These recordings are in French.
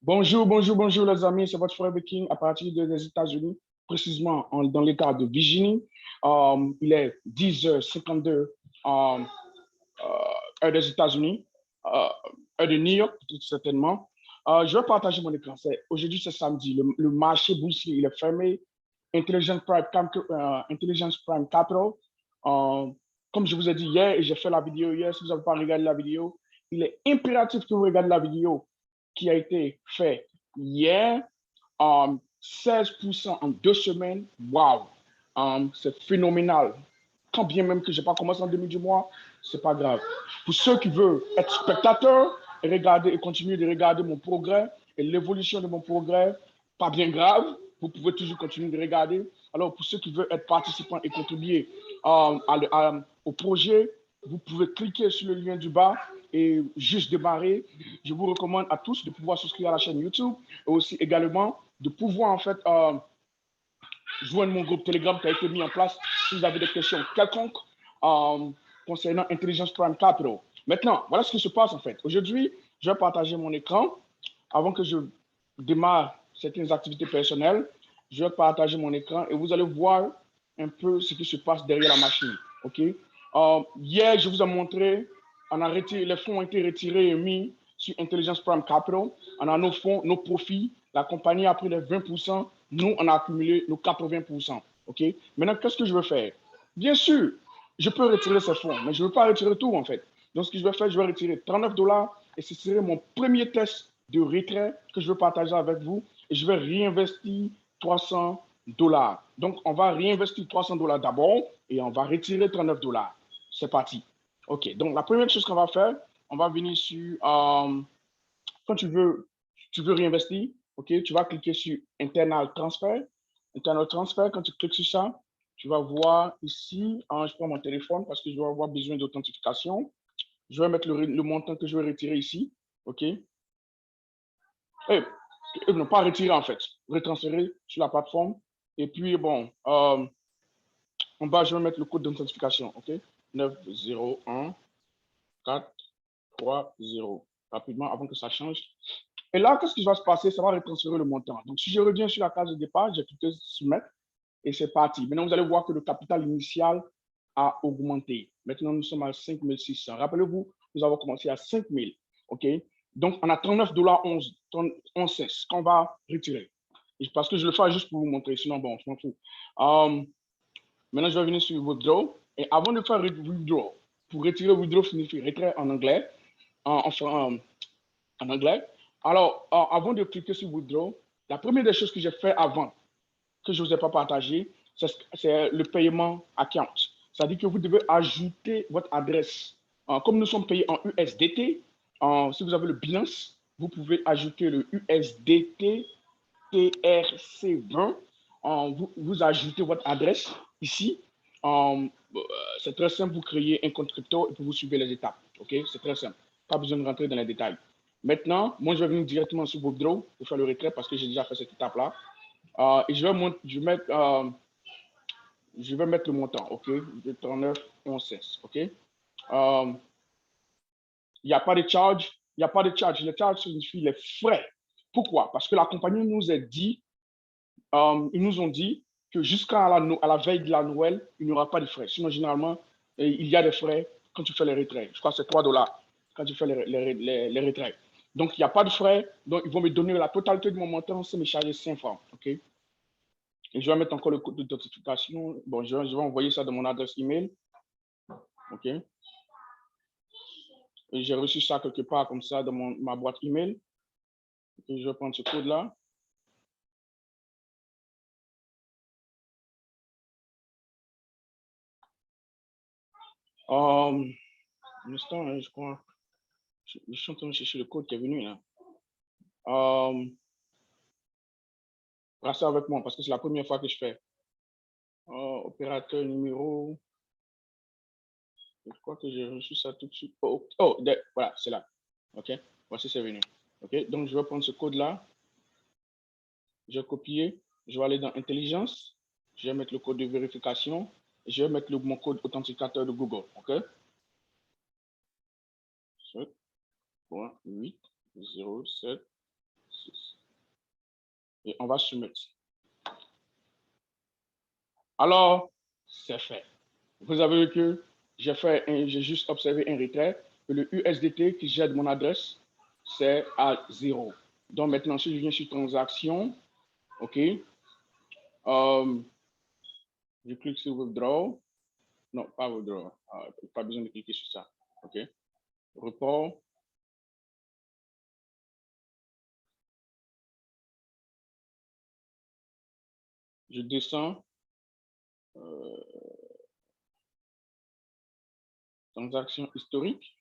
Bonjour, bonjour, bonjour les amis, c'est votre frère King à partir des États-Unis, précisément dans l'État de Virginie. Il est 10h52 heure des États-Unis, heure de New York, tout certainement. Je vais partager mon écran. Aujourd'hui, c'est samedi. Le marché boursier il est fermé. Intelligence Prime Capital. Comme je vous ai dit hier, et j'ai fait la vidéo hier, si vous n'avez pas regardé la vidéo, il est impératif que vous regardiez la vidéo qui a été faite hier. 16% en 2 semaines. Wow! C'est phénoménal. Quand bien même que je n'ai pas commencé en début du mois, c'est pas grave. Pour ceux qui veulent être spectateurs et regarder et continuer de regarder mon progrès et l'évolution de mon progrès, pas bien grave. Vous pouvez toujours continuer de regarder. Alors, pour ceux qui veulent être participants et contribuer au projet, vous pouvez cliquer sur le lien du bas et juste démarrer. Je vous recommande à tous de pouvoir souscrire à la chaîne YouTube et aussi également de pouvoir en fait joindre mon groupe Telegram qui a été mis en place si vous avez des questions quelconques concernant Intelligence Prime Capital. Maintenant, voilà ce qui se passe en fait. Aujourd'hui, je vais partager mon écran. Avant que je démarre certaines activités personnelles, je vais partager mon écran et vous allez voir un peu ce qui se passe derrière la machine. OK? Hier, je vous ai montré, les fonds ont été retirés et mis sur Intelligence Prime Capital. On a nos fonds, nos profits. La compagnie a pris les 20%. Nous, on a accumulé nos 80%. OK? Maintenant, qu'est-ce que je veux faire? Bien sûr, je peux retirer ces fonds, mais je ne veux pas retirer tout, en fait. Donc, ce que je vais faire, je vais retirer 39 dollars et ce serait mon premier test de retrait que je veux partager avec vous. Et je vais réinvestir 300 dollars. Donc, on va réinvestir 300 dollars d'abord et on va retirer 39 dollars. C'est parti. OK. Donc, la première chose qu'on va faire, on va venir sur, quand tu veux réinvestir, OK, tu vas cliquer sur Internal Transfer. Internal Transfer, quand tu cliques sur ça, tu vas voir ici, je prends mon téléphone parce que je vais avoir besoin d'authentification. Je vais mettre le montant que je vais retirer ici. OK. Non, pas retirer en fait. Retransférer sur la plateforme. Et puis, bon, en bas, je vais mettre le code d'authentification. OK. 901 430. Rapidement, avant que ça change. Et là, qu'est-ce qui va se passer? Ça va retransférer le montant. Donc, si je reviens sur la case de départ, j'ai cliqué sur mettre et c'est parti. Maintenant, vous allez voir que le capital initial a augmenté. Maintenant, nous sommes à 5 600. Rappelez-vous, nous avons commencé à 5 000. OK? Donc, on a 39,11 $11 qu'on va retirer. Et parce que je le fais juste pour vous montrer, sinon, bon, je m'en fous. Maintenant, je vais venir sur Withdraw. Et avant de faire Withdraw, pour retirer Withdraw signifie retrait en anglais, en anglais. Alors, avant de cliquer sur Withdraw, la première des choses que j'ai fait avant, que je ne vous ai pas partagé, c'est le paiement account. C'est-à-dire que vous devez ajouter votre adresse. Comme nous sommes payés en USDT, si vous avez le Binance, vous pouvez ajouter le USDT TRC20. Vous ajoutez votre adresse ici. C'est très simple, vous créez un compte crypto et puis vous suivez les étapes. OK? C'est très simple. Pas besoin de rentrer dans les détails. Maintenant, moi, je vais venir directement sur Withdraw pour faire le retrait parce que j'ai déjà fait cette étape-là. Et je vais mettre le montant, OK? 39, 11, 16, OK? Il n'y a pas de charge. Il n'y a pas de charge. Les charges signifient les frais. Pourquoi? Parce que la compagnie nous a dit, ils nous ont dit que jusqu'à la veille de la Noël, il n'y aura pas de frais. Sinon, généralement, il y a des frais quand tu fais les retraits. Je crois que c'est 3 dollars quand tu fais les retraits. Donc, il n'y a pas de frais. Donc, ils vont me donner la totalité de mon montant sans me charger 5 francs. OK? Et je vais mettre encore le code d'authentification. Bon, je vais envoyer ça de mon adresse email. OK? Et j'ai reçu ça quelque part comme ça dans ma boîte email. Et je vais prendre ce code-là. Un instant, je crois. Je suis en train de chercher le code qui est venu là. Restez avec moi parce que c'est la première fois que je fais. Opérateur numéro. Je crois que j'ai reçu ça tout de suite. Voilà, c'est là. OK. Voici, c'est venu. OK. Donc, je vais prendre ce code-là. Je vais copier. Je vais aller dans Intelligence. Je vais mettre le code de vérification. Je vais mettre mon code authentificateur de Google. OK. 7.807 Et on va soumettre. Alors, c'est fait. Vous avez vu que j'ai juste observé un retrait, que le USDT qui gère mon adresse, c'est à 0. Donc maintenant, si je viens sur transaction, OK, je clique sur withdraw. Non, pas withdraw. Pas besoin de cliquer sur ça. OK. Report. Je descends. Transaction historique.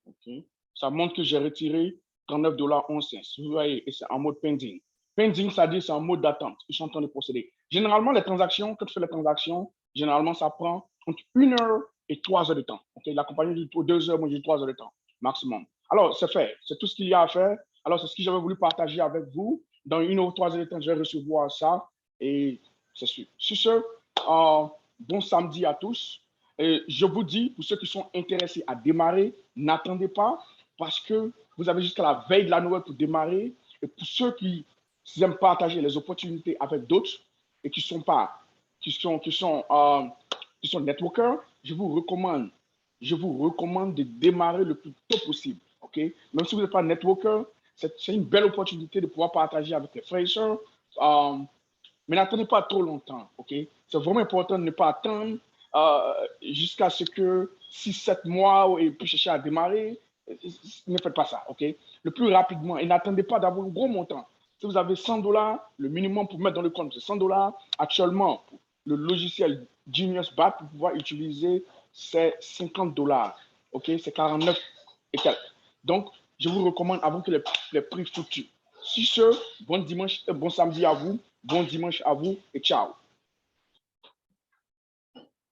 OK. Ça montre que j'ai retiré 39,11 $. Vous voyez, et c'est en mode pending. Pending, ça dit c'est en mode d'attente. Ils sont en train de procéder. Généralement, les transactions, quand tu fais les transactions, généralement, ça prend entre 1 heure et 3 heures de temps. Okay? La compagnie dit 2 heures, moi, j'ai 3 heures de temps maximum. Alors, c'est fait. C'est tout ce qu'il y a à faire. Alors, c'est ce que j'avais voulu partager avec vous. Dans 1 heure ou 3 heures de temps, je vais recevoir ça. Et c'est sûr. Sur ce, bon samedi à tous. Et je vous dis, pour ceux qui sont intéressés à démarrer, n'attendez pas parce que vous avez jusqu'à la veille de la nouvelle pour démarrer. Et pour ceux qui aiment partager les opportunités avec d'autres et qui sont networkers, je vous recommande de démarrer le plus tôt possible. OK? Même si vous n'êtes pas networker, c'est une belle opportunité de pouvoir partager avec les frères et sœurs. Mais n'attendez pas trop longtemps. OK? C'est vraiment important de ne pas attendre jusqu'à ce que 6-7 mois et puis chercher à démarrer. Ne faites pas ça. OK? Le plus rapidement. Et n'attendez pas d'avoir un gros montant. Si vous avez $100, le minimum pour mettre dans le compte, c'est $100. Actuellement, le logiciel Genius Bat, pour pouvoir utiliser, c'est $50. OK? C'est 49 et quelques. Donc, je vous recommande avant que les prix fluctuent. Sur ce, bon dimanche, bon samedi à vous, bon dimanche à vous et ciao.